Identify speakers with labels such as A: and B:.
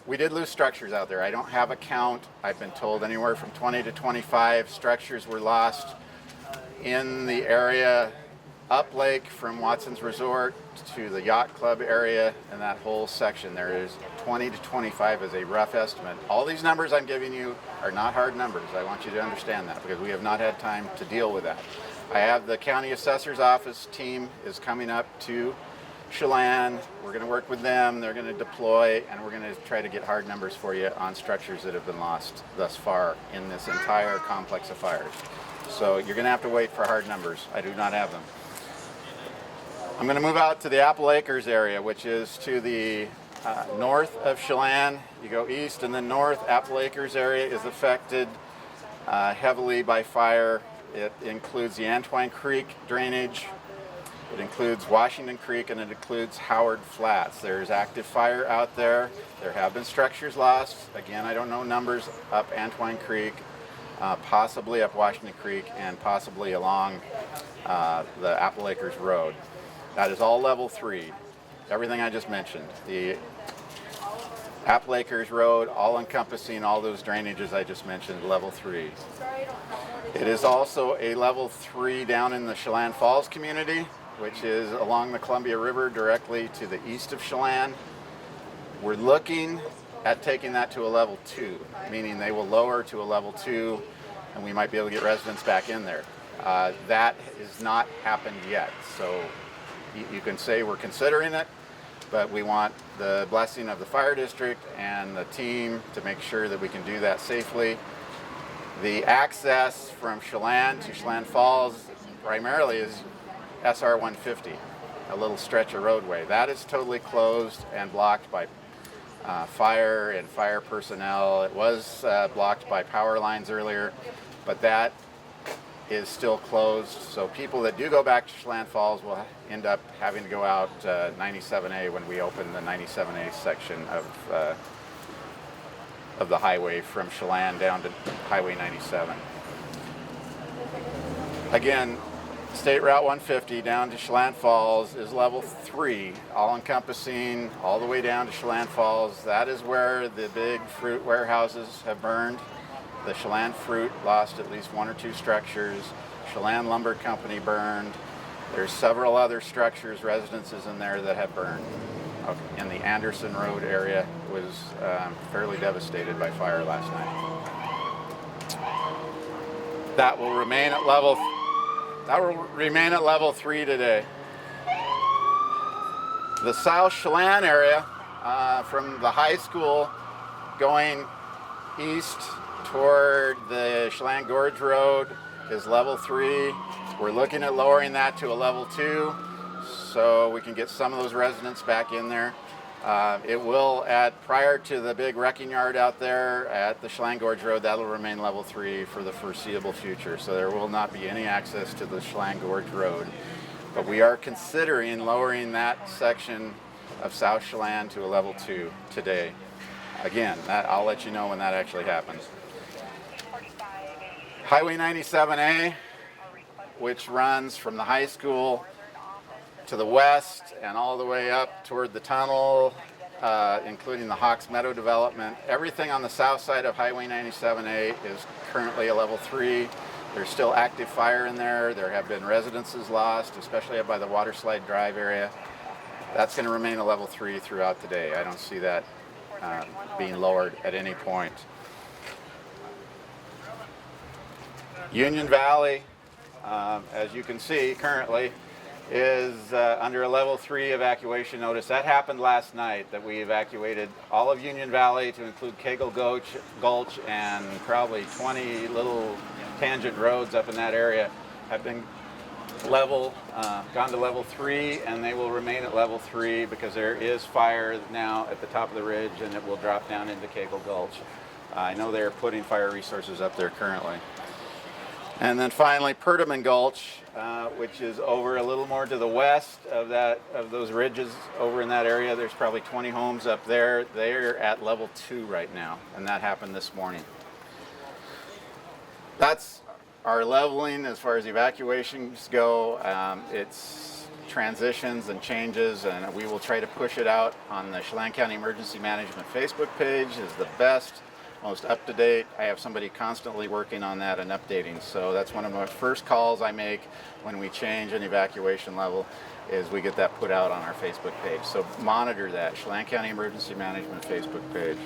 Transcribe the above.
A: We did lose structures out there. I don't have a count. I've been told anywhere from 20 to 25 structures were lost in the area up lake from Watson's Resort to the yacht club area, and that whole section. There is 20 to 25 as a rough estimate. All these numbers I'm giving you are not hard numbers. I want you to understand that because we have not had time to deal with that. I have the county assessor's office team is coming up to Chelan. We're going to work with them. They're going to deploy, and we're going to try to get hard numbers for you on structures that have been lost thus far in this entire complex of fires. So you're going to have to wait for hard numbers. I do not have them. I'm going to move out to the Apple Acres area, which is to the north of Chelan. You go east and then north. Apple Acres area is affected heavily by fire. It includes the Antwine Creek drainage. It includes Washington Creek, and it includes Howard Flats. There's active fire out there. There have been structures lost. Again, I don't know numbers up Antwine Creek, possibly up Washington Creek, and possibly along the Apple Acres Road. That is all level 3. Everything I just mentioned. The Apple Acres Road, all encompassing all those drainages I just mentioned, level 3. It is also a level 3 down in the Chelan Falls community, which is along the Columbia River directly to the east of Chelan. We're looking at taking that to a level 2, meaning they will lower to a level 2 and we might be able to get residents back in there. That has not happened yet, so you can say we're considering it, but we want the blessing of the fire district and the team to make sure that we can do that safely. The access from Chelan to Chelan Falls primarily is SR 150, a little stretch of roadway. That is totally closed and blocked by fire and fire personnel. It was blocked by power lines earlier, but that is still closed. So people that do go back to Chelan Falls will end up having to go out 97A when we open the 97A section of the highway from Chelan down to Highway 97. Again, State Route 150 down to Chelan Falls is level 3, all encompassing all the way down to Chelan Falls. That is where the big fruit warehouses have burned. The Chelan Fruit lost at least 1 or 2 structures. Chelan Lumber Company burned. There's several other structures, residences in there that have burned. In the Anderson Road area was fairly devastated by fire last night. That will remain at level 3 today. The South Chelan area from the high school going east toward the Chelan Gorge Road is level 3. We're looking at lowering that to a level 2 so we can get some of those residents back in there. It will, prior to the big wrecking yard out there at the Chelan Gorge Road, that'll remain level 3 for the foreseeable future. So there will not be any access to the Chelan Gorge Road. But we are considering lowering that section of South Chelan to a level 2 today. Again, I'll let you know when that actually happens. Highway 97A, which runs from the high school to the west and all the way up toward the tunnel, including the Hawks Meadow development. Everything on the south side of Highway 97A is currently a level 3. There's still active fire in there. There have been residences lost, especially up by the Waterslide Drive area. That's going to remain a level 3 throughout the day. I don't see that being lowered at any point. Union Valley, as you can see currently, is under a level 3 evacuation notice. That happened last night, that we evacuated all of Union Valley to include Kale Gulch and probably 20 little tangent roads up in that area have been gone to level 3, and they will remain at level 3 because there is fire now at the top of the ridge and it will drop down into Kale Gulch. I know they're putting fire resources up there currently. And then finally, Perdaman Gulch, which is over a little more to the west of those ridges over in that area. There's probably 20 homes up there. They're at level 2 right now, and that happened this morning. That's our leveling as far as evacuations go. It's transitions and changes, and we will try to push it out on the Chelan County Emergency Management Facebook page. Is the best, most up-to-date. I have somebody constantly working on that and updating, so that's one of my first calls I make when we change an evacuation level, is we get that put out on our Facebook page. So monitor that, Chelan County Emergency Management Facebook page.